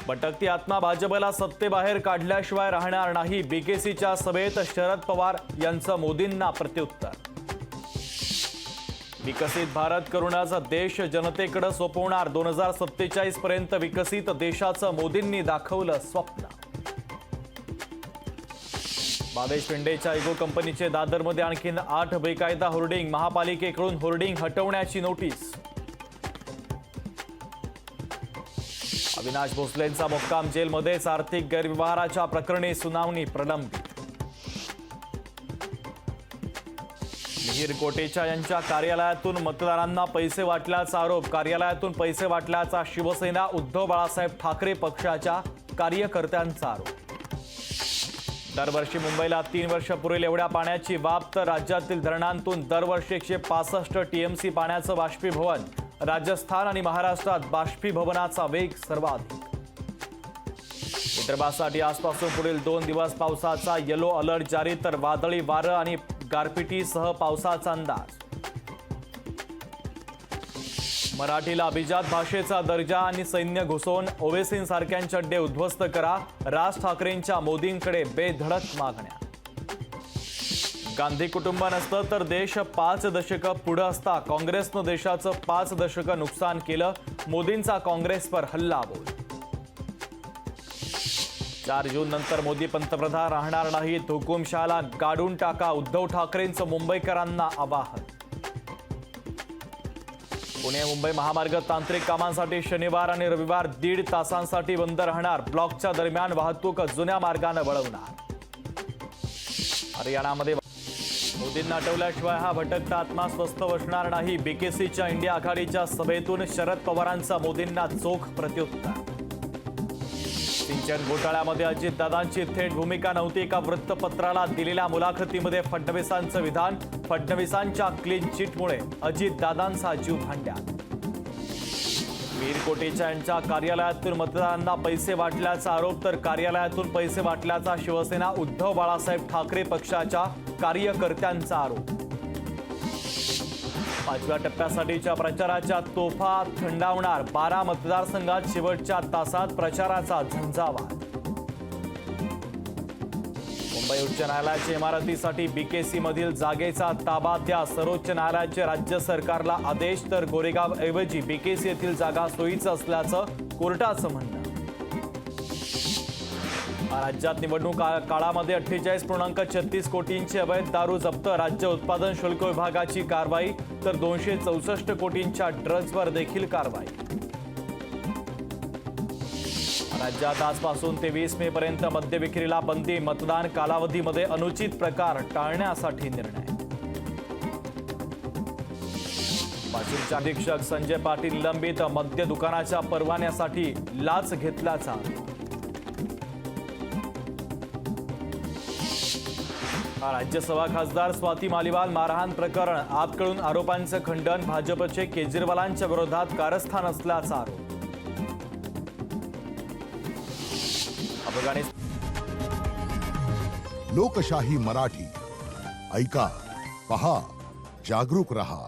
भटकती आत्मा भाजपला सत्तेबाहेर काढल्याशिवाय राहणार नाही. बीकेसीच्या सभेत शरद पवार यांचं मोदींना प्रत्युत्तर. विकसित भारत करूनच देश जनतेकडे सोपवणार. 2047 पर्यंत विकसित देशाचं मोदींनी दाखवलं स्वप्न. भावेश पिंडेच्या इगो कंपनीचे दादरमध्ये आणखीन 8 बेकायदा होर्डिंग. महापालिकेकडून होर्डिंग हटवण्याची नोटीस. अविनाश भोसलेंचा मुक्काम जेलमध्येच. आर्थिक गैरव्यवहाराच्या प्रकरणी सुनावणी प्रलंबित. मिहिर कोटेचा यांच्या कार्यालयातून मतदारांना पैसे वाटल्याचा आरोप. कार्यालयातून पैसे वाटल्याचा शिवसेना उद्धव बाळासाहेब ठाकरे पक्षाच्या कार्यकर्त्यांचा आरोप. दरवर्षी मुंबईला 3 वर्ष पुरेल एवढ्या पाण्याची वाफ तर राज्यातील धरणांतून दरवर्षी 165 टीएमसी पाण्याचं बाष्पीभवन. राजस्थान आणि महाराष्ट्रात बाष्पीभवनाचा वेग सर्वाधिक. विदर्भासाठी आजपासून पुढील 2 दिवस पावसाचा येलो अलर्ट जारी तर वादळी वारं आणि गारपिटीसह पावसाचा अंदाज. मराठीला अभिजात भाषेचा दर्जा आणि सैन्य घुसवून ओवेसींसारख्यांचे अड्डे उद्ध्वस्त करा. राज ठाकरेंच्या मोदींकडे बेधडक मागण्या. गांधी कुटुंब नसतं तर देश 5 दशकं पुढे असता. काँग्रेसनं देशाचं 5 दशकं नुकसान केलं. मोदींचा काँग्रेसवर हल्लाबोल. 4 जून नंतर मोदी पंतप्रधान राहणार नाहीत. हुकुमशहाला गाडून टाका. उद्धव ठाकरेंचं मुंबईकरांना आवाहन. पुणे मुंबई महामार्ग तांत्रिक कामांसाठी शनिवार आणि रविवार 1.5 तासांसाठी बंद राहणार. ब्लॉकच्या दरम्यान वाहतूक जुन्या मार्गाने वळवणार. हरियाणामध्ये मोदींना हटवल्याशिवाय हा भटकता आत्मा स्वस्थ बसणार नाही. बीकेसीच्या इंडिया आघाडीच्या सभेतून शरद पवारांचा मोदींना चोख प्रत्युत्तर. सिंचन घोटाळ्यामध्ये अजितदादांची थेट भूमिका नव्हती. एका वृत्तपत्राला दिलेल्या मुलाखतीमध्ये फडणवीसांचं विधान. फडणवीसांच्या क्लीन चिटमुळे अजितदादांचा जीव भांड्यात. मीर कोटेचा यांच्या कार्यालयातून मतदारांना पैसे वाटल्याचा आरोप तर कार्यालयातून पैसे वाटल्याचा शिवसेना उद्धव बाळासाहेब ठाकरे पक्षाच्या कार्यकर्त्यांचा आरोप. 5व्या टप्प्यासाठीच्या प्रचाराच्या तोफा थंडावणार. 12 मतदारसंघात शेवटच्या तासात प्रचाराचा झंझावात. मुंबई उच्च न्यायालयाच्या इमारतीसाठी बीकेसी मधील जागेचा ताबा द्या. सर्वोच्च न्यायालयाचे राज्य सरकारला आदेश तर गोरेगाव ऐवजी बीकेसी येथील जागा सोयीचं असल्याचं कोर्टाचं म्हणणं. राज्यात निवडणूक काळामध्ये 48.36 कोटींची अवैध दारू जप्त. राज्य उत्पादन शुल्क विभागाची कारवाई तर 264 कोटींच्या ड्रग्जवर देखील कारवाई. राज्यात आजपासून ते 20 मे पर्यंत मद्य विक्रीला बंदी. मतदान कालावधीमध्ये अनुचित प्रकार टाळण्यासाठी निर्णय. वाशिमचे अधीक्षक संजय पाटील निलंबित. मद्य दुकानाच्या परवान्यासाठी लाच घेतल्याचा आरोप. राज्यसभा खासदार स्वाती मालिवाल मारहाण प्रकरण. आपकडून आरोपांचं खंडन. भाजपचे केजरीवालांच्या विरोधात कारस्थान असल्याचा आरोप. लोकशाही मराठी ऐका, पहा, जागरूक रहा.